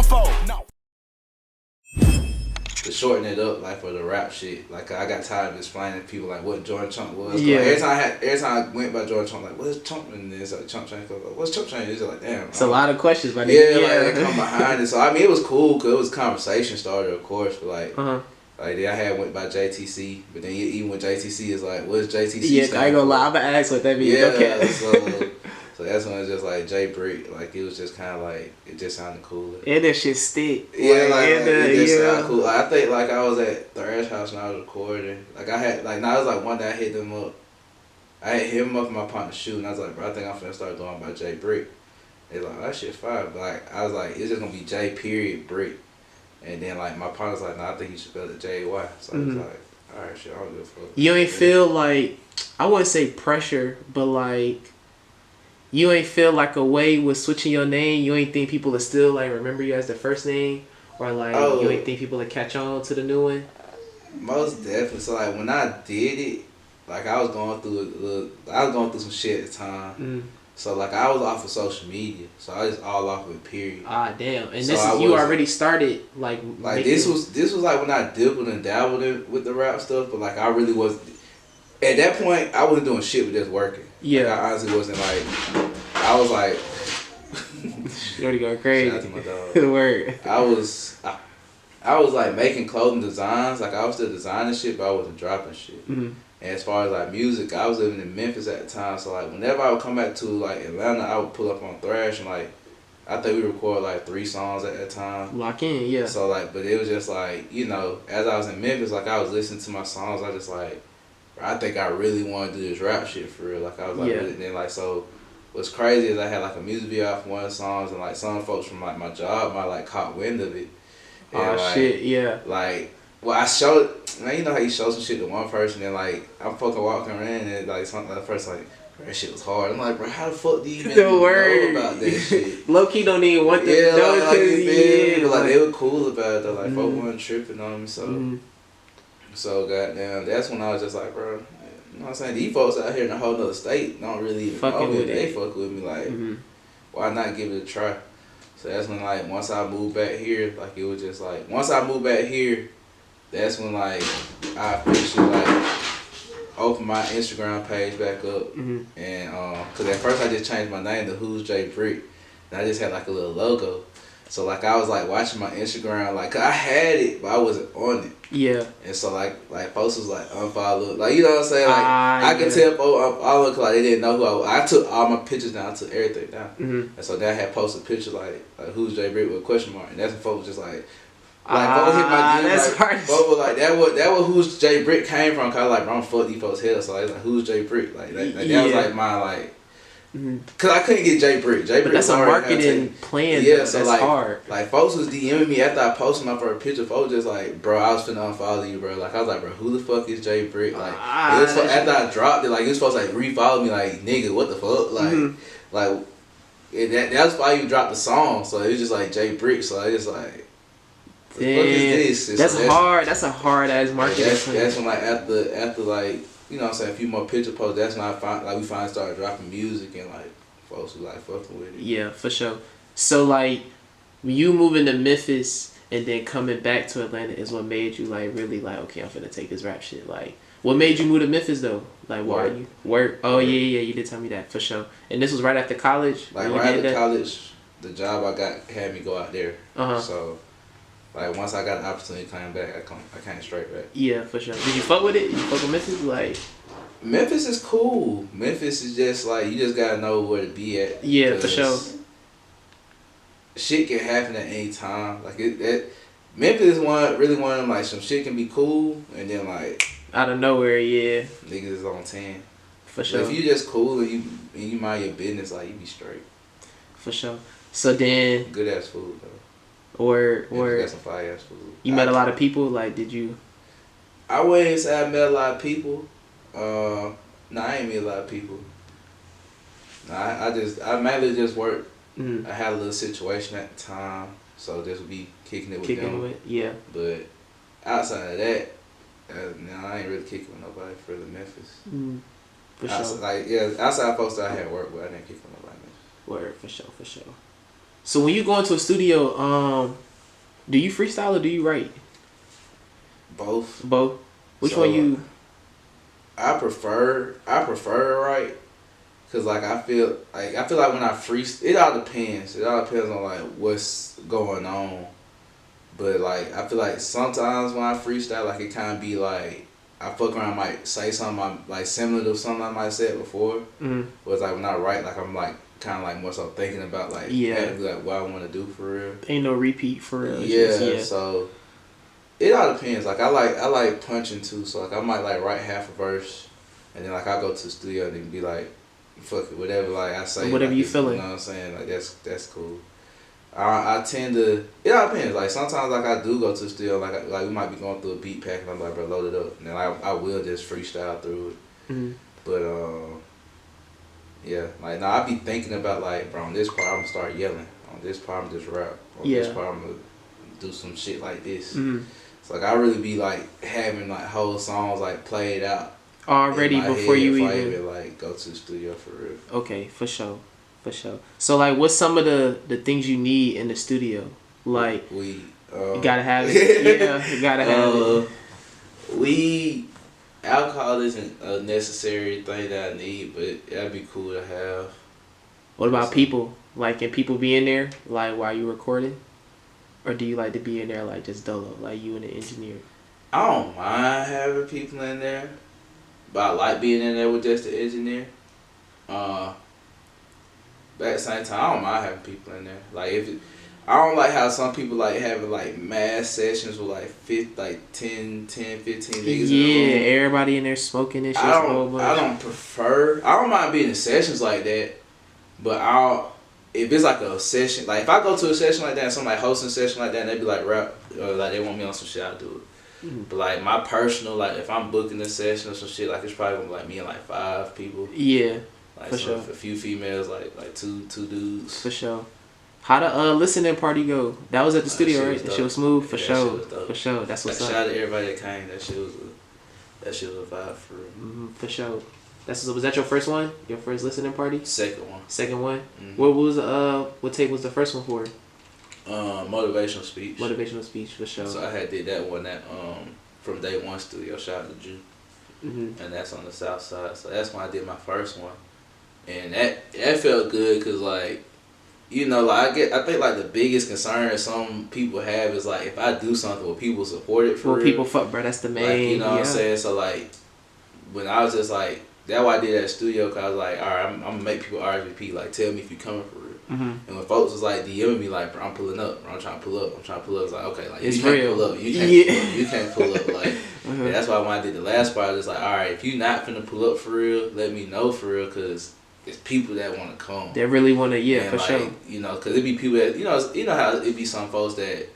unfold. No. To shorten it up, like for the rap shit, like I got tired of explaining to people like what Jordan Chunk was. Yeah. Like, every time I went by Jordan Chunk, like what's Chunk? And then it's like Chunk Change. Like, what's Chunk Change? It's like damn. It's a lot of questions, but yeah, like they come behind it. So I mean, it was cool because it was conversation starter, of course. But like, like then I had went by JTC, but then even with JTC is like, what's JTC? Yeah, I ain't gonna lie. I'm gonna ask what that means. Yeah, okay. So that's when it's just like JayBrick, like it was just kind of like it just sounded cooler. And that shit stick. Yeah, it just sounded cool. Like, I think like I was at Thrash House and I was recording. Like I had like now it was like one day I hit them up. I had hit him up in my partner's shoe and I was like, bro, I think I'm finna start doing by JayBrick. They like, oh, that shit fire. But like I was like, it's just gonna be J period Brick. And then like my partner's like, no, I think you should spell it J-Y. So I was like, all right, shit, I don't give a fuck. You ain't feel like, I wouldn't say pressure, but like, you ain't feel like a way with switching your name. You ain't think people will still like remember you as the first name, or like you ain't think people will catch on to the new one. Most definitely. So like when I did it, like I was going through some shit at the time. So like I was off of social media, so I was all off of it. Period. Ah damn! And so this is you already started like this was like when I dibbled and dabbled with the rap stuff, but like I really was at that point I wasn't doing shit with just working. Yeah, like, I honestly wasn't like I was like. You already going crazy. Shout out to my dog. The word. I was like making clothing designs, like I was still designing shit, but I wasn't dropping shit. And as far as like music, I was living in Memphis at the time, so like whenever I would come back to like Atlanta, I would pull up on Thrash and like I think we recorded like 3 songs at that time. Lock in, yeah. So like, but it was just like, you know, as I was in Memphis, like I was listening to my songs, I just like, I think I really want to do this rap shit for real. Like I was like, really, then like so. What's crazy is I had like a music video off one of the songs, and like some folks from like my job might like caught wind of it. And, like, shit, yeah. Like. Well, I showed, man, you know how you show some shit to one person and like, I'm fucking walking around and like something, the first like, bro, that shit was hard. I'm like, bro, how the fuck do you even know about that shit? Low key don't even want them to know because but like they were cool about it though, like folk weren't tripping on me, so, so goddamn, that's when I was just like, bro, you know what I'm saying, these folks out here in a whole nother state don't really even know me, they fuck with me, like, why not give it a try? So that's when like, once I moved back here, like it was just like, once I moved back here, that's when like I officially like opened my Instagram page back up, and cause at first I just changed my name to Who's JayBrick, and I just had like a little logo. So like I was like watching my Instagram, like I had it, but I wasn't on it. Yeah. And so like folks was like unfollow, like you know what I'm saying, like I could tell folks cause like they didn't know who I was. I took all my pictures down, I took everything down, and so then I had posted pictures like Who's JayBrick with a question mark, and that's when folks was just like. Like, folks hit my DM, that's like, hard. folks was like, that was Who's JayBrick came from, cause like, bro, I'm fuck these folks' head, so I was like, Who's JayBrick? Like that was like my, like, cause I couldn't get JayBrick. But that's a marketing plan, yeah, though. so that's like, hard. Like, folks was DMing me after I posted my first picture, folks just like, bro, I was finna unfollow you, bro. Like, I was like, bro, who the fuck is JayBrick? Like, it was after I dropped it, like, it was supposed to like refollow me, like, nigga, what the fuck? Like, that was why you dropped the song, so it was just like JayBrick, so I just like, what is this? That's hard. That's a hard ass marketing. That's when like after like, you know what I'm saying, a few more picture posts, that's when we finally started dropping music and like folks were like fucking with it. Yeah, for sure. So like you moving to Memphis and then coming back to Atlanta is what made you like really like, okay, I'm finna take this rap shit. Like what made you move to Memphis though? Like why you work? Oh yeah, you did tell me that for sure. And this was right after college? Like right after college, the job I got had me go out there. So like once I got an opportunity to come back, I came straight back. Yeah, for sure. Did you fuck with it? You fuck with Memphis? Like Memphis is cool. Memphis is just like you just gotta know where to be at. Yeah, for sure. Shit can happen at any time. Like Memphis is really one of them like some shit can be cool and then like out of nowhere, yeah. Niggas is on 10. For sure. But if you just cool and you mind your business, like you be straight. For sure. So then good ass food though. Or got some fire ass food. You met a lot of people. Like, did you? I wouldn't say I met a lot of people. No, I ain't meet a lot of people. No, I mainly just worked. I had a little situation at the time, so just be kicking it with them. Yeah. But outside of that, no, I ain't really kicking with nobody further than Memphis. For sure. Like outside folks that I had work with, I didn't kick with nobody. Word, for sure. So when you go into a studio, do you freestyle or do you write? Both. Both. Which So, one you? I prefer to write, cause like I feel like when I freestyle, it all depends. It all depends on like what's going on. But like I feel like sometimes when I freestyle, like it kind of be like I fuck around, might say something like similar to something I might have said before. Mm-hmm. But it's like when I write, like I'm like kind of like more so thinking about like like what I want to do for real. Ain't no repeat for real. Yeah. So it all depends. Like I like punching too. So like I might like write half a verse, and then like I go to the studio and then be like, fuck it, whatever like I say. Whatever like, you feeling. You know what I'm saying? Like that's cool. I tend to. It all depends. Like sometimes, like I do go to the studio. Like we might be going through a beat pack, and I'm like, bro, load it up, and then I will just freestyle through it. Mm-hmm. But yeah, like now I be thinking about like, bro, on this part I'm gonna start yelling. On this part I'm just rap. On this part I'm gonna do some shit like this. Mm-hmm. So like I really be like having like whole songs like played out already before you even like go to the studio for real. Okay, for sure. For sure. So like, what's some of the things you need in the studio? Like, weed. You gotta have it. Yeah, you gotta have it. Weed, alcohol isn't a necessary thing that I need, but that'd be cool to have. What about people? Like, can people be in there like while you recording, or do you like to be in there like just dolo, like you and the engineer? I don't mind having people in there, but I like being in there with just the engineer. But at the same time, I don't mind having people in there. Like I don't like how some people like having like mass sessions with like 10, 15 niggas. Yeah, everybody in there smoking and shit. I don't mind being in sessions like that, but if it's like a session, like if I go to a session like that and somebody hosting a session like that and they be like rap, or like they want me on some shit, I'll do it. Mm-hmm. But like my personal, like if I'm booking a session or some shit, like it's probably gonna be like me and like 5 people. Yeah. Like for sure. A few females, like two dudes. For sure. How the listening party go? That was at the studio, right? That shit was smooth. For sure. For sure. That's what's up. Shout out to everybody that came. That shit was a vibe for real. Mm-hmm, for sure. Was that your first one? Your first listening party? Second one. Mm-hmm. What was what tape was the first one for? Motivational speech. Motivational speech, for sure. So I did that one from Day One Studio. Shout out to Jew. Mm-hmm. And that's on the south side. So that's when I did my first one. And that felt good because, like, you know, like I think like the biggest concern some people have is like if I do something, will people support it for real? People fuck, bro. That's the main. Like, you know what I'm saying? So like, when I was just like, that's why I did that studio, because I was like, all right, I'm gonna make people RSVP. Like, tell me if you coming for real. Mm-hmm. And when folks was like DMing me like, bro, I'm pulling up, bro, I'm trying to pull up, it's like, okay, like it's you can't real. pull up, you can't pull up, like. Mm-hmm. And that's why when I did the last part, I was like, all right, if you not finna pull up for real, let me know for real, because it's people that want to come. They really want to, yeah, and for like, sure. You know, because it be people that, you know how it be some folks that,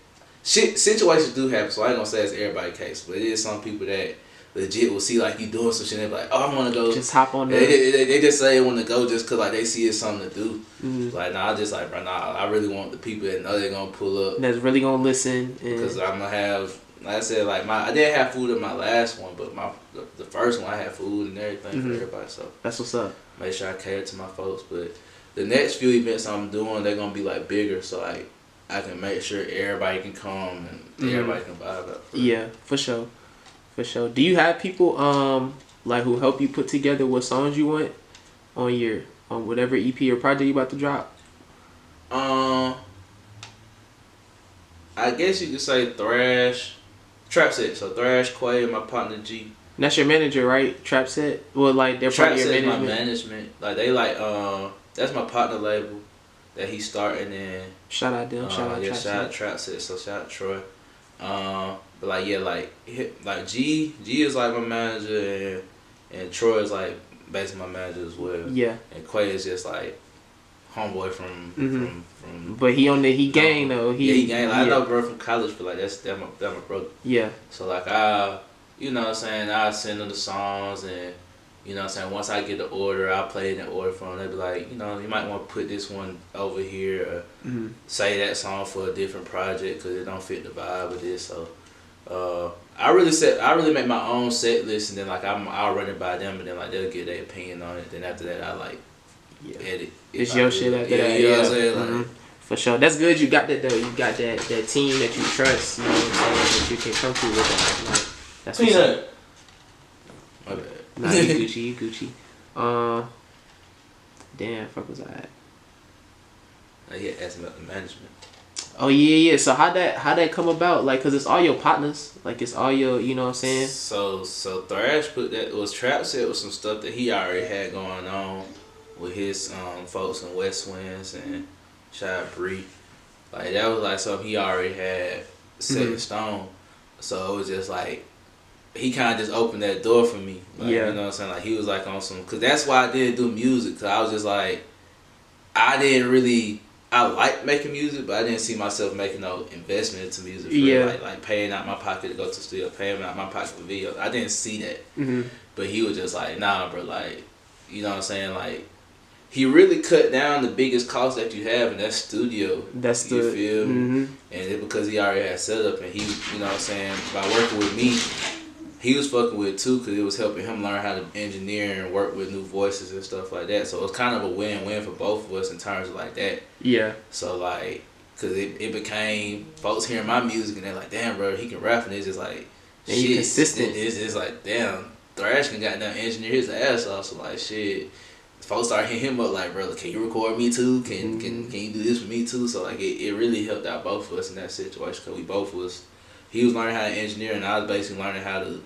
situations do happen, so I ain't gonna say it's everybody's case, but it is some people that legit will see like you doing some shit and they be like, oh, I want to go. Just hop on there. They just say they want to go just because like they see it's something to do. Mm-hmm. Like, nah, I just like, bro, nah, I really want the people that know they're going to pull up. That's really going to listen. Because I'm going to have, like I said, like I didn't have food in my last one, but the first one I had food and everything for everybody. So that's what's up. Make sure I cater to my folks. But the next few events I'm doing, they're going to be like bigger. So like I can make sure everybody can come and everybody can vibe up. Yeah, for sure. For sure. Do you have people like who help you put together what songs you want on whatever EP or project you about to drop? I guess you could say Trapset. So Thrash, Quay, and my partner G. And that's your manager, right? Trapset. Well, like they're part of your management. My management. Like they like that's my partner label that he's starting in. Shout out them. Shout out Trapset. Shout out Trapset. So shout out Troy. But like yeah, like G is like my manager and Troy is like basically my manager as well. Yeah. And Quay is just like homeboy from. But he gang though. He gang. Like, I know bro from college, but like that's my brother. Yeah. So like you know what I'm saying, I send them the songs and you know what I'm saying, once I get the order, I'll play it in the order for them. They'll be like, you know, you might want to put this one over here or say that song for a different project because it don't fit the vibe of this. So I really make my own set list and then like I'll run it by them and then like they'll get their opinion on it. Then after that I like edit. It's your shit after that. You know what I'm saying? Like, For sure. That's good you got that though. You got that team that you trust, you know what I'm saying, that you can come through with that. Like, that's what's up. My bad. Nah, you Gucci. Damn, fuck was I at? Yeah, asking about the management. Oh yeah. So how that come about? Like, cause it's all your partners. Like, it's all your, you know what I'm saying? So Thrash put that, it was Trapset with some stuff that he already had going on with his folks in West Winds and JayBrick. Like, that was like something he already had set in stone. So it was just like, he kind of just opened that door for me. Like, you know what I'm saying? Like, he was like on some, cause that's why I didn't do music. Cause I was just like, I like making music, but I didn't see myself making no investment into music. For like paying out my pocket to go to the studio, paying out my pocket for videos. I didn't see that. But he was just like, nah, bro, like, you know what I'm saying? Like, he really cut down the biggest cost that you have, and that's studio. That's you feel me? And it because he already had set up, and he, you know what I'm saying, by working with me, he was fucking with it too, because it was helping him learn how to engineer and work with new voices and stuff like that. So it was kind of a win-win for both of us in terms of like that. Yeah. So like, because it became folks hearing my music and they're like, damn, bro, he can rap, and it's just like, and shit. Consistent. It's like, damn, Thrash can goddamn engineer his ass off. So like, shit. Folks started hitting him up like, bro, can you record me too? Can you do this for me too? So like, it really helped out both of us in that situation, because we both was, he was learning how to engineer and I was basically learning how to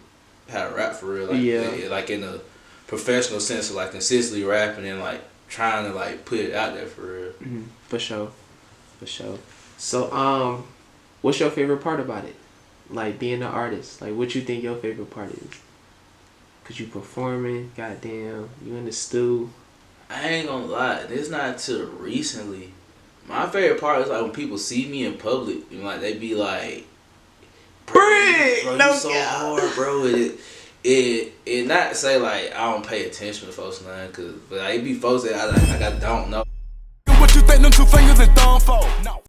rap for real. Like, like in a professional sense of like consistently rapping and like trying to like put it out there for real. For sure. So what's your favorite part about it? Like, being an artist, like, what you think your favorite part is? Cause you performing, goddamn, you in the stew. I ain't gonna lie, it's not till recently. My favorite part is like when people see me in public and like they be like, bro, you so hard, bro. It not say like I don't pay attention to folks now, but like, it be folks that I don't know. What you think them two fingers is done for? No.